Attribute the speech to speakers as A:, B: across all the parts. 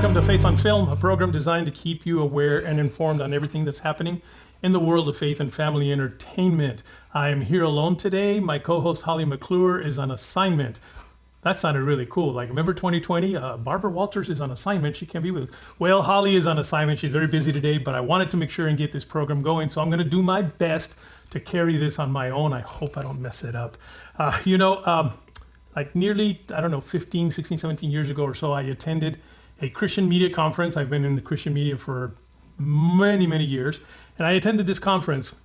A: welcome to Faith on Film, a program designed to keep you aware and informed on everything that's happening in the world of faith and family entertainment. I am here alone today. My co-host Holly McClure is on assignment. That sounded really cool. Like, remember 2020? Barbara Walters is on assignment. She can't be with us. Well, Holly is on assignment. She's very busy today, but I wanted to make sure and get this program going. So I'm going to do my best to carry this on my own. I hope I don't mess it up. Like nearly, 15, 16, 17 years ago or so, I attended a Christian media conference. I've been in the Christian media for many, many years. And I attended this conference,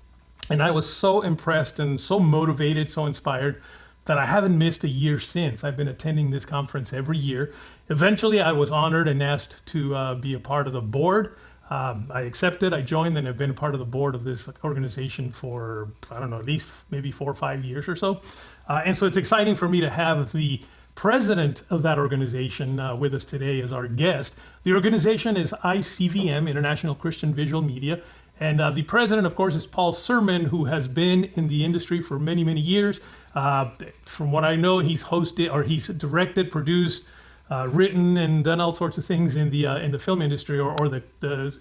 A: and I was so impressed and so motivated, so inspired, that I haven't missed a year since. I've been attending this conference every year. Eventually, I was honored and asked to be a part of the board. I accepted, I joined, and I've been a part of the board of this organization for, at least maybe 4 or 5 years or so. And so it's exciting for me to have the president of that organization with us today as our guest. The organization is ICVM, International Christian Visual Media. And the president, of course, is Paul Sirmons, who has been in the industry for many, many years. From what I know, he's directed, produced, written, and done all sorts of things in the film industry, or the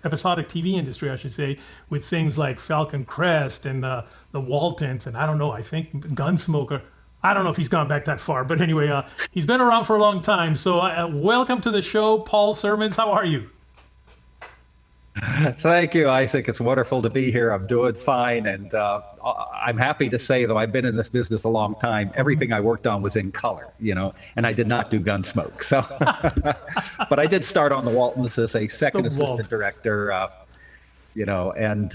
A: episodic TV industry, I should say, with things like Falcon Crest and the Waltons, and I think Gunsmoke. I don't know if he's gone back that far, but anyway, he's been around for a long time. So welcome to the show, Paul Sirmons. How are you?
B: Thank you, Isaac. It's wonderful to be here. I'm doing fine. And I'm happy to say, though I've been in this business a long time, everything I worked on was in color, and I did not do Gunsmoke. So, but I did start on the Waltons as a second assistant director, and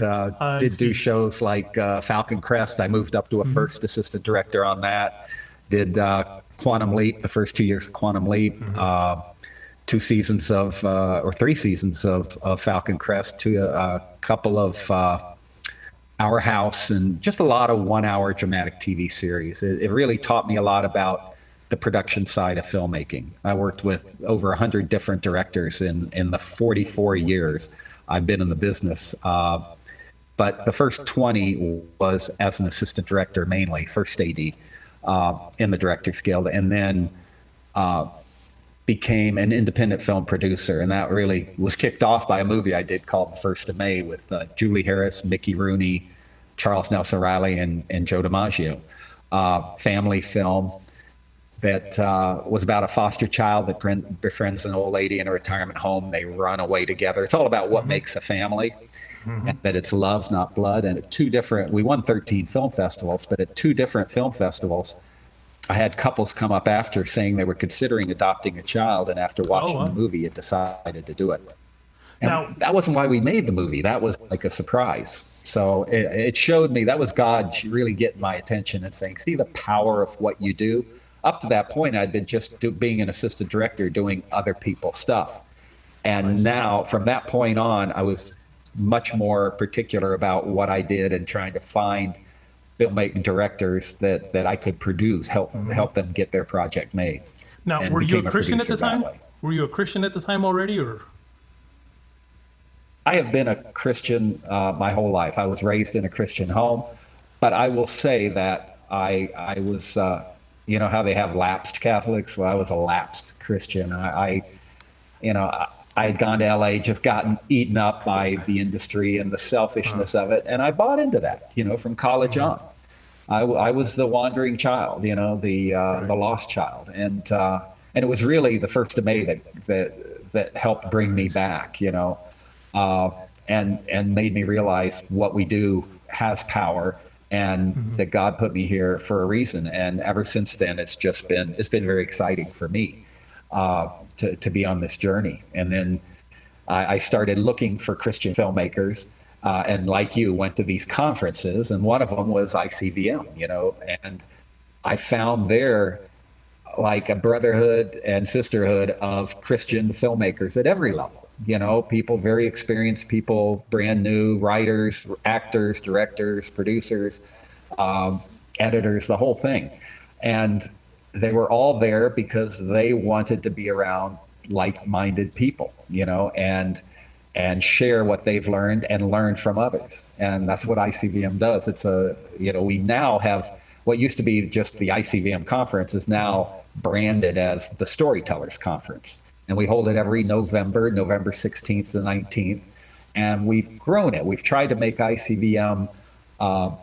B: did do shows like Falcon Crest. I moved up to a first assistant director on that. Did Quantum Leap, the first 2 years of Quantum Leap. 2 seasons of, or 3 seasons of Falcon Crest, to a couple of Our House, and just a lot of 1-hour dramatic TV series. It really taught me a lot about the production side of filmmaking. I worked with over 100 different directors in the 44 years I've been in the business. But the first 20 was as an assistant director, mainly, first AD in the Directors Guild, and then became an independent film producer, and that really was kicked off by a movie I did called The First of May with Julie Harris, Mickey Rooney, Charles Nelson Reilly, and Joe DiMaggio. Family film that was about a foster child that befriends an old lady in a retirement home. They run away together. It's all about what makes a family, and that it's love, not blood. And at we won 13 film festivals, but at 2 different film festivals, I had couples come up after saying they were considering adopting a child, and after watching the movie, it decided to do it. And that wasn't why we made the movie. That was like a surprise. So it showed me, that was God really getting my attention and saying, see the power of what you do. Up to that point, I'd been just being an assistant director, doing other people's stuff. And now, from that point on, I was much more particular about what I did and trying to find filmmaking directors that I could produce, help them get their project made.
A: Now, were you a Christian at the time? Were you a Christian at the time already, or?
B: I have been a Christian my whole life. I was raised in a Christian home, but I will say that I was, how they have lapsed Catholics? Well, I was a lapsed Christian. I had gone to LA, just gotten eaten up by the industry and the selfishness of it, and I bought into that, from college on. I was the wandering child, the lost child, and it was really the First of May that helped bring me back, and made me realize what we do has power, and that God put me here for a reason. And ever since then, it's been very exciting for me to be on this journey. And then I started looking for Christian filmmakers. And like you, went to these conferences, and one of them was ICVM, and I found there like a brotherhood and sisterhood of Christian filmmakers at every level, people, very experienced people, brand new writers, actors, directors, producers, editors, the whole thing. And they were all there because they wanted to be around like-minded people, and share what they've learned and learn from others. And that's what ICVM does. It's we now have what used to be just the ICVM conference is now branded as the Storytellers Conference. and we hold it every November, November 16th to 19th. And we've grown it. We've tried to make ICVM a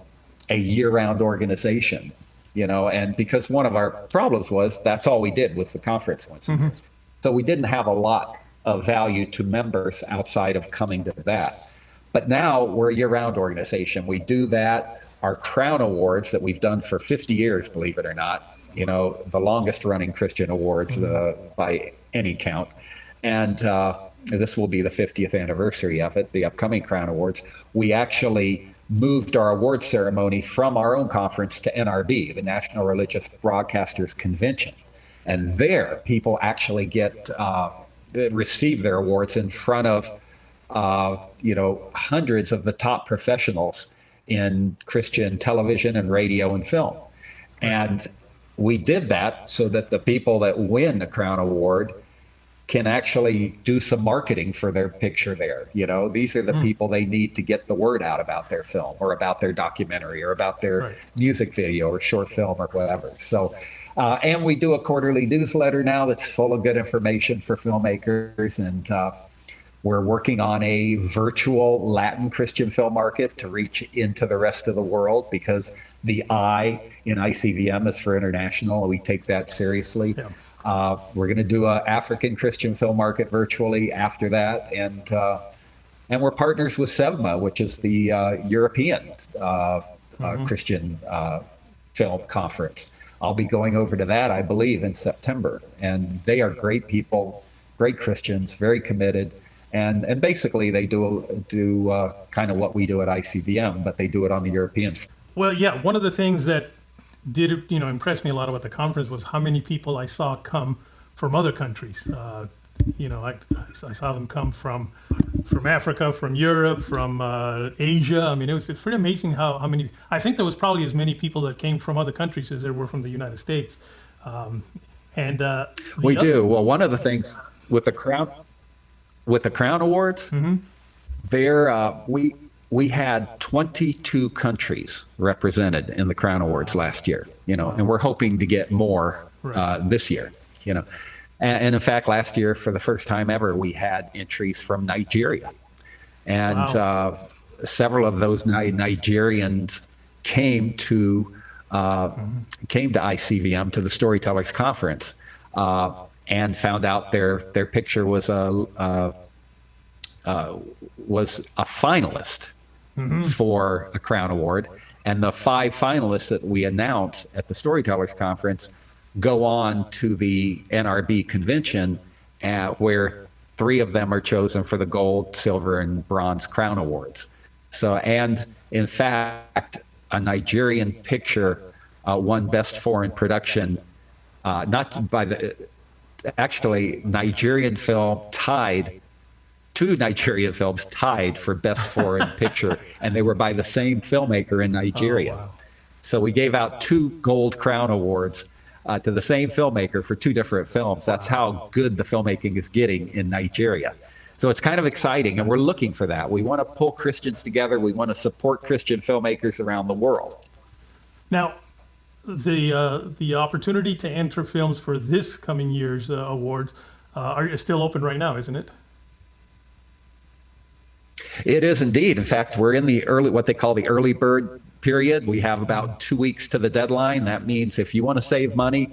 B: year-round organization, and because one of our problems was that's all we did was the conference once a year. So we didn't have a lot of value to members outside of coming to that. But now we're a year-round organization. We do that. Our Crown Awards that we've done for 50 years, believe it or not, the longest running Christian awards by any count. And this will be the 50th anniversary of it, the upcoming Crown Awards. We actually moved our award ceremony from our own conference to NRB, the National Religious Broadcasters Convention. And there, people actually receive their awards in front of, hundreds of the top professionals in Christian television and radio and film. And we did that so that the people that win the Crown Award can actually do some marketing for their picture there. These are the people they need to get the word out about their film or about their documentary or about their music video or short film or whatever. So, and we do a quarterly newsletter now that's full of good information for filmmakers. And we're working on a virtual Latin Christian film market to reach into the rest of the world, because the I in ICVM is for international. We take that seriously. Yeah. We're going to do an African Christian film market virtually after that, and we're partners with SeaQuest, which is the European Christian film conference. I'll be going over to that, I believe, in September, and they are great people, great Christians, very committed, and basically they do kind of what we do at ICVM, but they do it on the European.
A: Well, yeah, one of the things that did impress me a lot about the conference was how many people I saw come from other countries. I saw them come from Africa, from Europe, from Asia. I mean, it's pretty amazing how many. I think there was probably as many people that came from other countries as there were from the United States.
B: We do. Well, one of the things with the Crown Awards, we had 22 countries represented in the Crown Awards last year, and we're hoping to get more this year, And in fact, last year, for the first time ever, we had entries from Nigeria. And several of those Nigerians came to ICVM, to the Storytellers Conference, and found out their picture was a finalist for a Crown Award. And the 5 finalists that we announced at the Storytellers Conference go on to the NRB convention, where 3 of them are chosen for the gold, silver, and bronze Crown Awards. So, and in fact, a Nigerian picture won Best Foreign Production, Nigerian film tied. 2 Nigerian films tied for Best Foreign Picture, and they were by the same filmmaker in Nigeria. Oh, wow. So we gave out 2 Gold Crown Awards to the same filmmaker for 2 different films. That's how good the filmmaking is getting in Nigeria. So it's kind of exciting, and we're looking for that. We want to pull Christians together. We want to support Christian filmmakers around the world.
A: Now, the opportunity to enter films for this coming year's awards are still open right now, isn't it?
B: It is indeed. In fact, we're in the what they call the early bird period. We have about 2 weeks to the deadline. That means if you want to save money,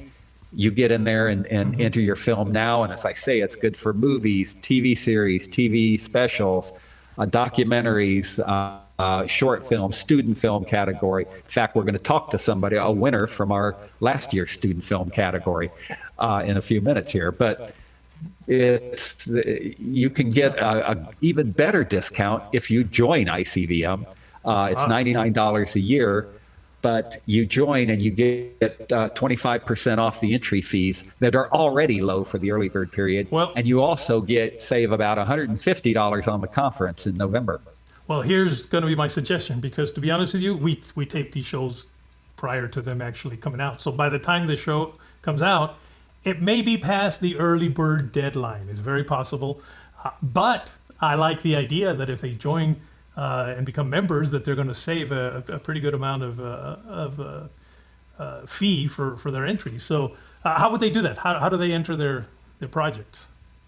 B: you get in there and enter your film now. And as I say, it's good for movies, TV series, TV specials, documentaries, short film, student film category. In fact, we're going to talk to somebody, a winner from our last year's student film category in a few minutes here. But you can get a even better discount if you join ICVM. It's $99 a year, but you join and you get 25% off the entry fees that are already low for the early bird period. Well, and you also save about $150 on the conference in November.
A: Well, here's going to be my suggestion, because to be honest with you, we tape these shows prior to them actually coming out. So by the time the show comes out, it may be past the early bird deadline. It's very possible. But I like the idea that if they join and become members, that they're going to save a pretty good amount of fee for their entries. So how would they do that? How do they enter their projects?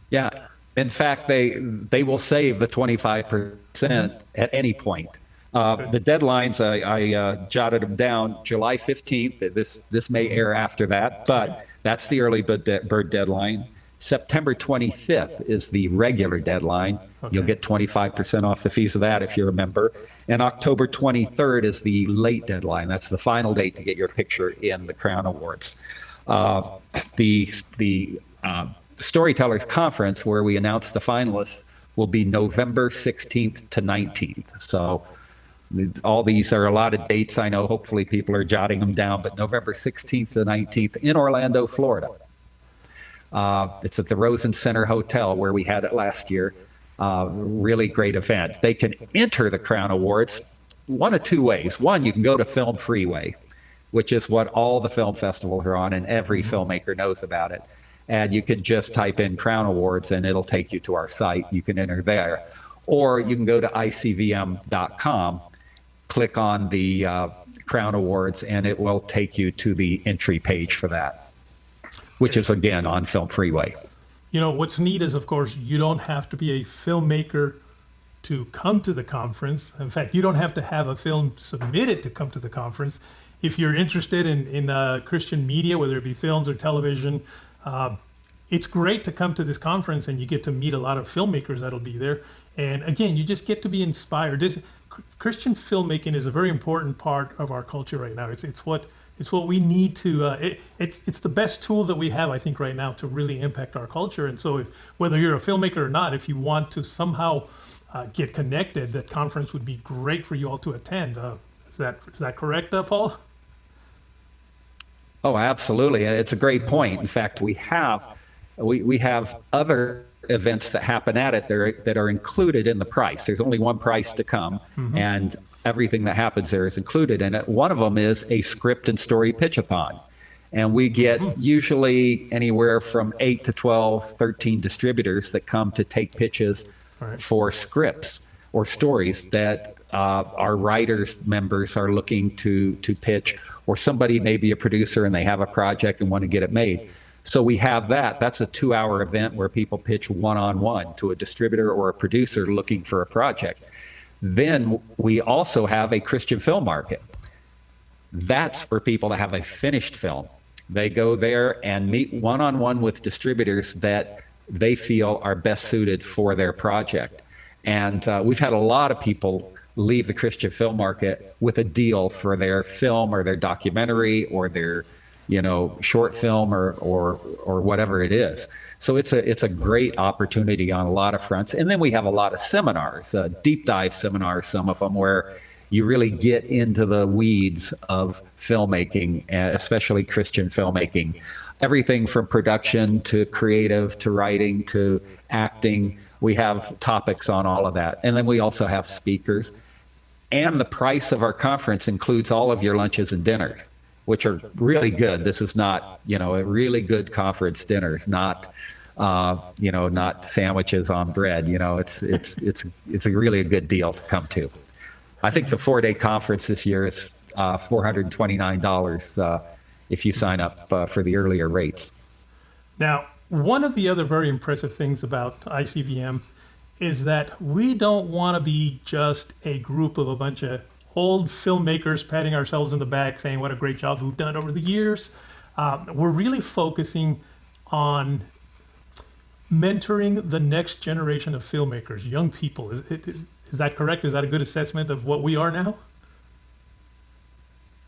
B: Yeah. In fact, they will save the 25% at any point. The deadlines, I jotted them down. July 15th. This may air after that, but that's the early bird deadline. September 25th is the regular deadline.
A: Okay.
B: You'll get 25% off the fees of that if you're a member. And October 23rd is the late deadline. That's the final date to get your picture in the Crown Awards. The Storytellers Conference, where we announce the finalists, will be November 16th to 19th. So all these are a lot of dates. I know hopefully people are jotting them down, but November 16th to 19th in Orlando, Florida. It's at the Rosen Center Hotel where we had it last year. Really great event. They can enter the Crown Awards one of two ways. One, you can go to Film Freeway, which is what all the film festivals are on, and every filmmaker knows about it. And you can just type in Crown Awards and it'll take you to our site. You can enter there. Or you can go to ICVM.com, click on the Crown Awards, and it will take you to the entry page for that, which is, again, on Film Freeway.
A: You know, what's neat is, of course, you don't have to be a filmmaker to come to the conference. In fact, you don't have to have a film submitted to come to the conference. If you're interested in Christian media, whether it be films or television, it's great to come to this conference and you get to meet a lot of filmmakers that'll be there. And again, you just get to be inspired. Christian filmmaking is a very important part of our culture right now. It's what we need to. It's the best tool that we have, I think, right now to really impact our culture. And so, whether you're a filmmaker or not, if you want to somehow get connected, that conference would be great for you all to attend. Is that correct, Paul?
B: Oh, absolutely. It's a great point. In fact, we have other events that happen at it that are included in the price. There's only one price to come, and everything that happens there is included in it. One of them is a script and story pitch-a-thon. And we get usually anywhere from 8 to 12, 13 distributors that come to take pitches for scripts or stories that our writers members are looking to pitch, or somebody may be a producer and they have a project and want to get it made. So we have that. That's a 2-hour event where people pitch one-on-one to a distributor or a producer looking for a project. Then we also have a Christian film market. That's for people that have a finished film. They go there and meet one-on-one with distributors that they feel are best suited for their project. And we've had a lot of people leave the Christian film market with a deal for their film or their documentary or their short film or whatever it is. So it's a great opportunity on a lot of fronts. And then we have a lot of seminars, deep dive seminars, some of them where you really get into the weeds of filmmaking, especially Christian filmmaking. Everything from production to creative to writing to acting. We have topics on all of that. And then we also have speakers. And the price of our conference includes all of your lunches and dinners, which are really good. This is not, a really good conference dinner. It's not, not sandwiches on bread. It's a really good deal to come to. I think the 4-day conference this year is $429 if you sign up for the earlier rates.
A: Now, one of the other very impressive things about ICVM is that we don't want to be just a group of a bunch of old filmmakers patting ourselves in the back saying what a great job we've done over the years. We're really focusing on mentoring the next generation of filmmakers, young people. Is that correct? Is that a good assessment of what we are now?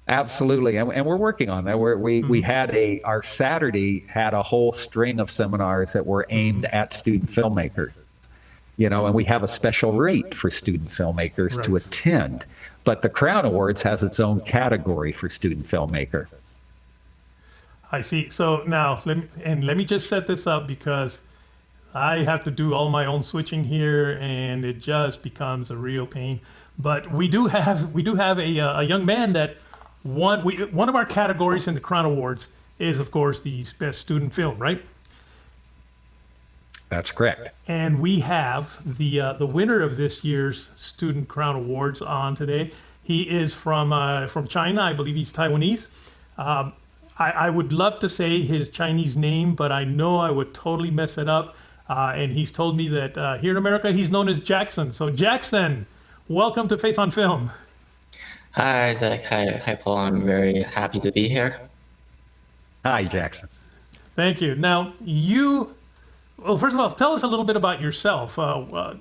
B: Absolutely, and we're working on that. We had our Saturday had a whole string of seminars that were aimed at student filmmakers, and we have a special rate for student filmmakers to attend. But the Crown Awards has its own category for student filmmaker.
A: I see. So now, let me just set this up because I have to do all my own switching here, and it just becomes a real pain. But we do have a young man that one of our categories in the Crown Awards is, of course, the best student film, right?
B: That's correct. And
A: we have the winner of this year's Student Crown Awards on today. He is from China. I believe he's Taiwanese. I would love to say his Chinese name, but I know I would totally mess it up. and he's told me that here in America he's known as Jackson. So Jackson, welcome to Faith on Film.
C: Hi, Isaac. Hi, Paul. I'm very happy to be here.
B: Hi, Jackson.
A: Thank you. Now, well, first of all, tell us a little bit about yourself. I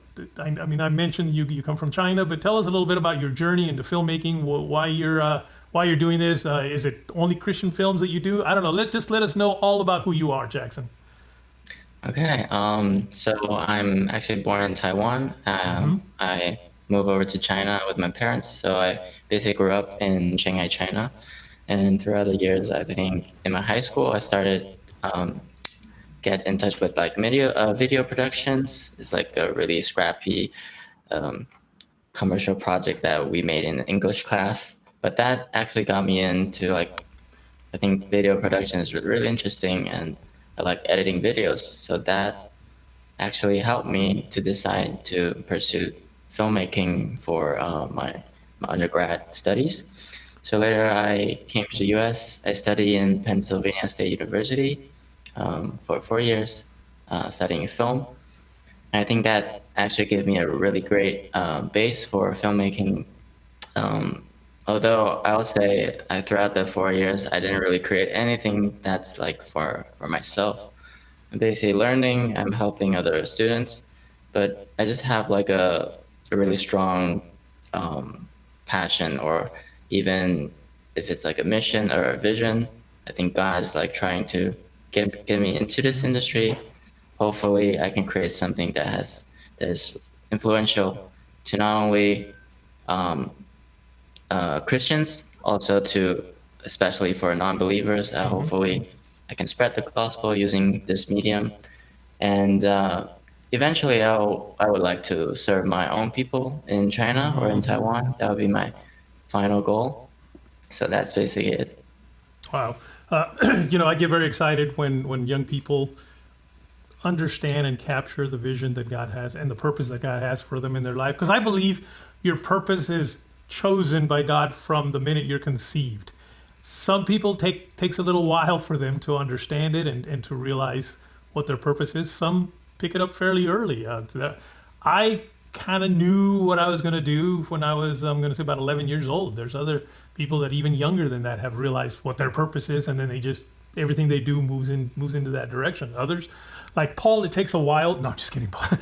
A: mean, I mentioned you come from China, but tell us a little bit about your journey into filmmaking, why you're doing this. Is it only Christian films that you do? I don't know. Let us know all about who you are, Jackson.
C: Okay. So I'm actually born in Taiwan. I moved over to China with my parents. So I basically grew up in Shanghai, China. And throughout the years, I think in my high school, I started get in touch with like video productions. It's like a really scrappy commercial project that we made in English class. But that actually got me into like, I think video production is really interesting, and I like editing videos. So that actually helped me to decide to pursue filmmaking for my undergrad studies. So later I came to the US. I studied in Pennsylvania State University for 4 years, studying film. And I think that actually gave me a really great base for filmmaking. Although I would say throughout the 4 years, I didn't really create anything that's like for myself. I'm basically learning, I'm helping other students, but I just have like a really strong passion, or even if it's like a mission or a vision. I think God is like trying to get me into this industry. Hopefully I can create something that is influential to not only Christians, also to especially for non-believers. Hopefully I can spread the gospel using this medium, and eventually I would like to serve my own people in China or in Taiwan. That would be my final goal. So that's basically it.
A: Wow. I get very excited when young people understand and capture the vision that God has and the purpose that God has for them in their life. Because I believe your purpose is chosen by God from the minute you're conceived. Some people takes a little while for them to understand it and to realize what their purpose is. Some pick it up fairly early. I kind of knew what I was going to do when I was, I'm going to say, about 11 years old. There's other people that even younger than that have realized what their purpose is, and then they just, everything they do moves into that direction. Others, like Paul, it takes a while. No, I'm just kidding, Paul.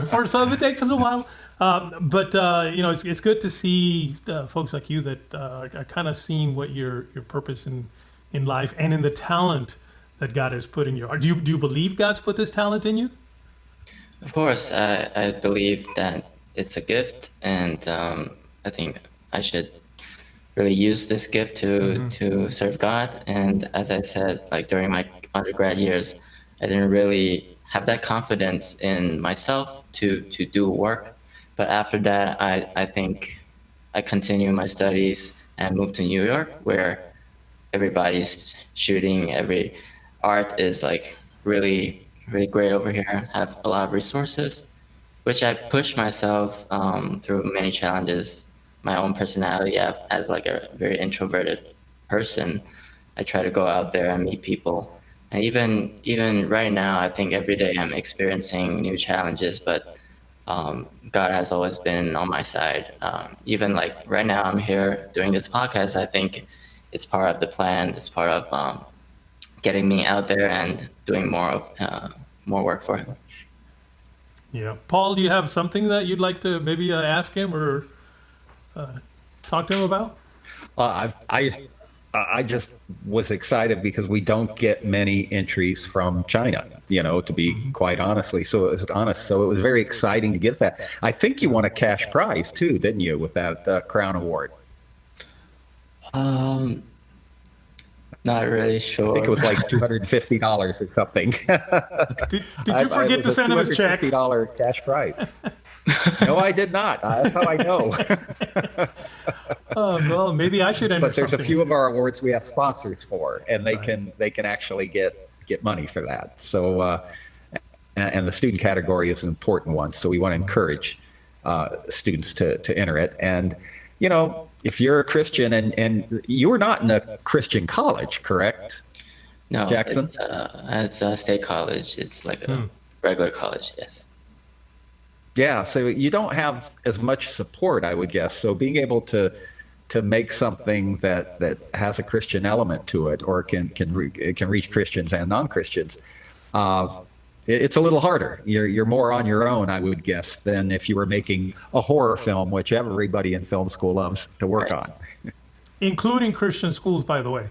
A: For some, it takes a little while. But it's good to see folks like you that are kind of seeing what your purpose in life and in the talent that God has put in you. Do you believe God's put this talent in you?
C: Of course, I believe that it's a gift, and I think I should really use this gift to serve God. And as I said, like during my undergrad years, I didn't really have that confidence in myself to do work. But after that, I think I continued my studies and moved to New York, where everybody's shooting. Every art is like really, really great over here. Have a lot of resources, which I pushed myself through many challenges. My own personality as like a very introverted person, I try to go out there and meet people. And even right now, I think every day I'm experiencing new challenges, but God has always been on my side. Even like right now, I'm here doing this podcast. I think it's part of the plan. It's part of getting me out there and doing more work for Him.
A: Yeah, Paul, do you have something that you'd like to maybe ask him or talk to him about?
B: I just was excited because we don't get many entries from China, to be quite honest. So it was very exciting to get that. I think you won a cash prize too, didn't you, with that Crown Award?
C: Not really sure.
B: I think it was like $250 or something.
A: Did you forget to send him his check?
B: $250 cash prize. No, I did not. That's how I know.
A: Oh, well, maybe I should enter.
B: But there's a few of our awards we have sponsors for, and they can actually get money for that. So, and the student category is an important one. So we want to encourage students to enter it. And if you're a Christian and you were not in a Christian college, correct?
C: No,
B: Jackson?
C: it's a state college. It's like a regular college. Yes.
B: Yeah, so you don't have as much support, I would guess. So being able to make something that has a Christian element to it, or it can reach Christians and non-Christians, it's a little harder. You're more on your own, I would guess, than if you were making a horror film, which everybody in film school loves to work
C: Right.
B: on.
A: Including Christian schools, by the way.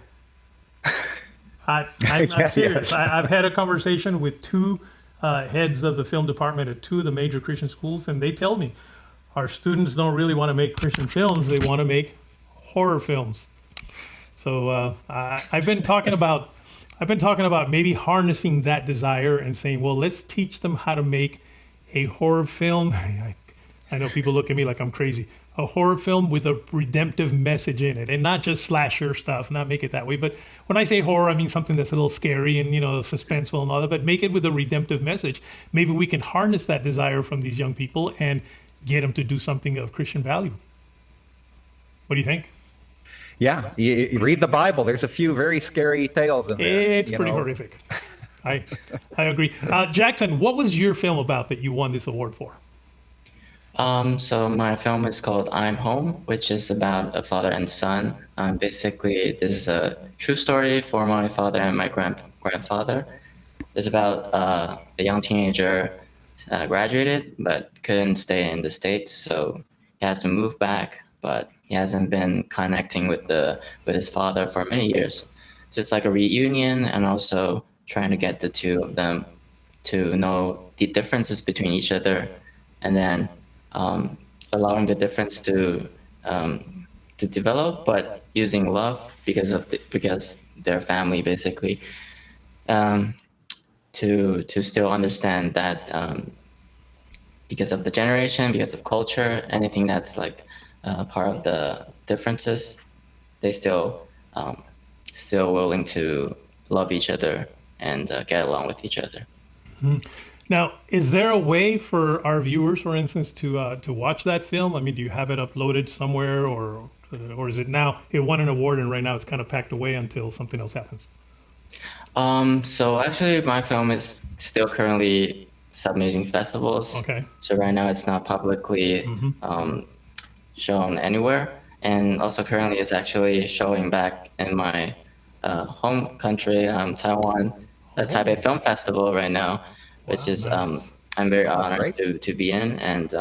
A: I'm
B: Yeah,
A: serious.
B: yes.
A: I've had a conversation with two heads of the film department at two of the major Christian schools, and they tell me our students don't really want to make Christian films; they want to make horror films. So I've been talking about maybe harnessing that desire and saying, well, let's teach them how to make a horror film. I know people look at me like I'm crazy. A horror film with a redemptive message in it, and not just slasher stuff, not make it that way. But when I say horror, I mean something that's a little scary and, suspenseful and all that, but make it with a redemptive message. Maybe we can harness that desire from these young people and get them to do something of Christian value. What do you think?
B: Yeah, you read the Bible. There's a few very scary tales in there.
A: It's pretty horrific. I agree. Jackson, what was your film about that you won this award for?
C: So my film is called I'm Home, which is about a father and son. Basically, this is a true story for my father and my grandfather. It's about a young teenager graduated but couldn't stay in the States, so he has to move back, but he hasn't been connecting with his father for many years. So it's like a reunion, and also trying to get the two of them to know the differences between each other, and then allowing the difference to develop, but using love because their family basically, to still understand that because of the generation, because of culture, anything that's like part of the differences, they still willing to love each other and get along with each other.
A: Now, is there a way for our viewers, for instance, to watch that film? I mean, do you have it uploaded somewhere, or is it now, it won an award and right now it's kind of packed away until something else happens?
C: So actually, my film is still currently submitting festivals.
A: Okay.
C: So right now it's not publicly shown anywhere, and also currently it's actually showing back in my home country, Taiwan, the Taipei Film Festival right now, which is I'm very honored to be in, and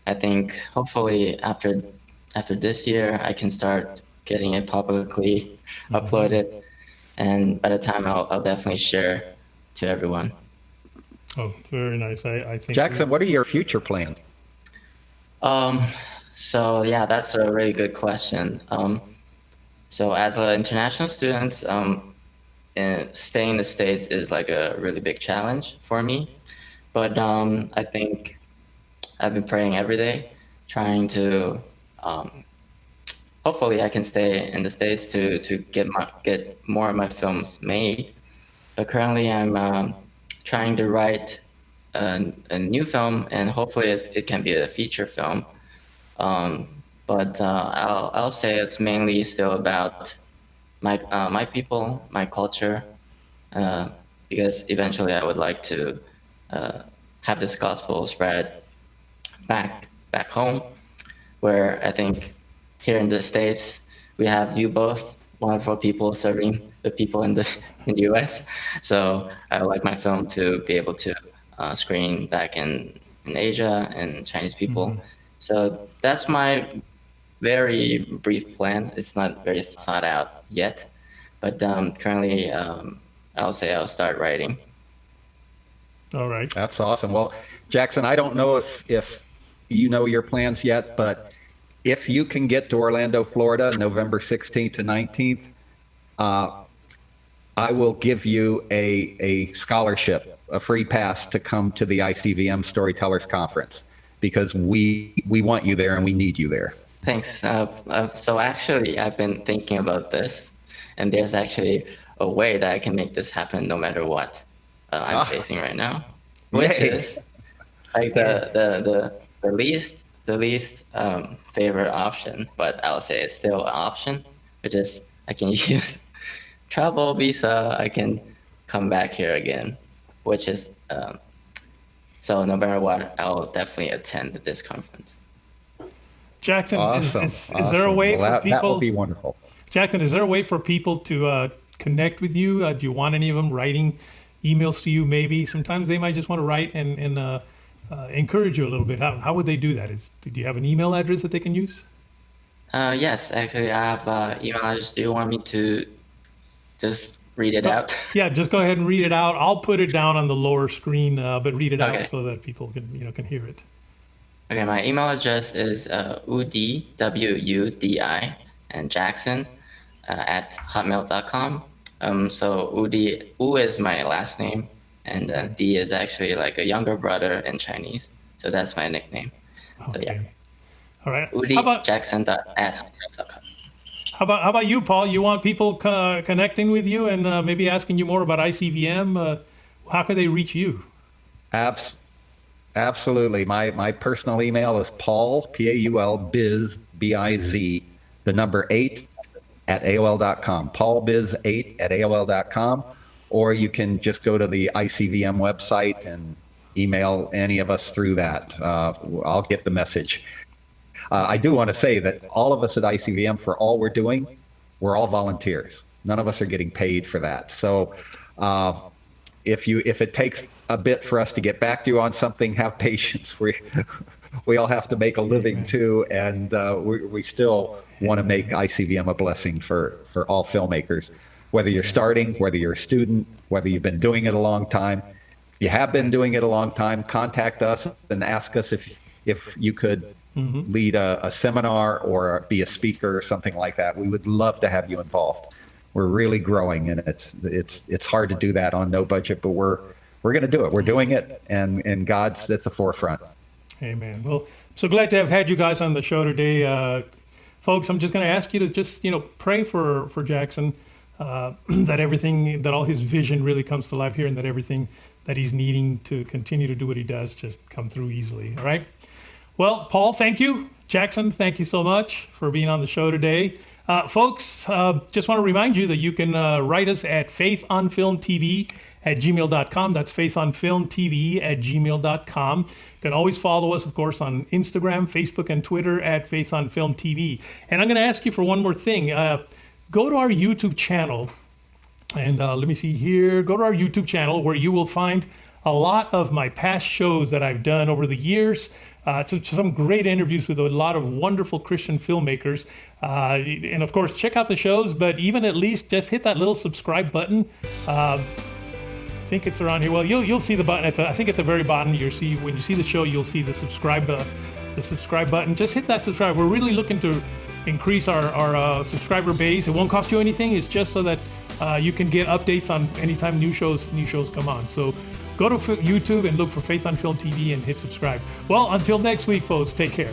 C: I think hopefully after this year I can start getting it publicly uploaded, and by the time I'll definitely share to everyone.
A: Oh, very nice. I think
B: Jackson, what are your future plans?
C: So yeah, that's a really good question. So as an international student, staying in the States is like a really big challenge for me. But I think I've been praying every day, trying to hopefully I can stay in the States to get more of my films made. But currently I'm trying to write a new film, and hopefully it can be a feature film. But I'll say it's mainly still about my people, my culture, because eventually I would like to have this gospel spread back home, where I think here in the States we have you both wonderful people serving the people in the U.S. So I would like my film to be able to screen back in Asia and Chinese people. So that's my very brief plan. It's not very thought out yet, but currently I'll say I'll start writing.
A: All right.
B: That's awesome. Well, Jackson, I don't know if you know your plans yet, but if you can get to Orlando, Florida, November 16th to 19th, I will give you a scholarship, a free pass to come to the ICVM Storytellers Conference, because we want you there and we need you there.
C: Thanks. So actually, I've been thinking about this, and there's actually a way that I can make this happen no matter what I'm facing right now, which is like the least favorite option, but I'll say it's still an option, which is I can use travel visa, I can come back here again, which is so no matter what, I'll definitely attend this conference.
A: Jackson,
B: Awesome.
A: is there a way
B: Well,
A: for
B: that
A: people?
B: will be wonderful.
A: Jackson, is there a way for people to connect with you? Do you want any of them writing emails to you? Maybe sometimes they might just want to write and encourage you a little bit. How would they do that? Do you have an email address that they can use?
C: Yes, actually, I have email address. Do you want me to just read it out?
A: Yeah, just go ahead and read it out. I'll put it down on the lower screen, but read it
C: Okay.
A: out so that people can hear it.
C: Okay, my email address is Wudi, W-U-D-I, and Jackson at hotmail.com. So Wudi, U is my last name, and D is actually like a younger brother in Chinese. So that's my nickname. So yeah,
A: Okay. All right.
C: Wudi
A: How about
C: Jackson at hotmail.com.
A: how about you, Paul? You want people connecting with you and maybe asking you more about ICVM? How can they reach you?
B: Absolutely. My personal email is Paul, Paul, biz, B-I-Z, the number 8 at AOL.com. PaulBiz8 at AOL.com. Or you can just go to the ICVM website and email any of us through that. I'll get the message. I do want to say that all of us at ICVM, for all we're doing, we're all volunteers. None of us are getting paid for that. So if it takes a bit for us to get back to you on something, have patience. We all have to make a living too, and we still want to make ICVM a blessing for all filmmakers. Whether you're starting, whether you're a student, whether you've been doing it a long time, you have been doing it a long time, contact us and ask us if you could lead a seminar or be a speaker or something like that. We would love to have you involved. We're really growing, and it's hard to do that on no budget, but we're going to do it. We're doing it, and God's at the forefront.
A: Amen. Well, so glad to have had you guys on the show today. Folks, I'm just going to ask you to just, pray for Jackson, that all his vision really comes to life here, and that everything that he's needing to continue to do what he does just come through easily. All right. Well, Paul, thank you. Jackson, thank you so much for being on the show today. Folks, just want to remind you that you can write us at faithonfilmtv@gmail.com. That's faithonfilmtv@gmail.com. You can always follow us, of course, on Instagram, Facebook, and Twitter at faithonfilmtv. And I'm going to ask you for one more thing. Go to our YouTube channel, and let me see here. Go to our YouTube channel where you will find a lot of my past shows that I've done over the years. To some great interviews with a lot of wonderful Christian filmmakers. And of course, check out the shows, but even at least just hit that little subscribe button. I think it's around here. Well, you'll see the button I think at the very bottom. When you see the show, you'll see the subscribe button. Just hit that subscribe. We're really looking to increase our subscriber base. It won't cost you anything. It's just so that you can get updates on anytime new shows come on. So go to YouTube and look for Faith on Film TV and hit subscribe. Well, until next week, folks, take care.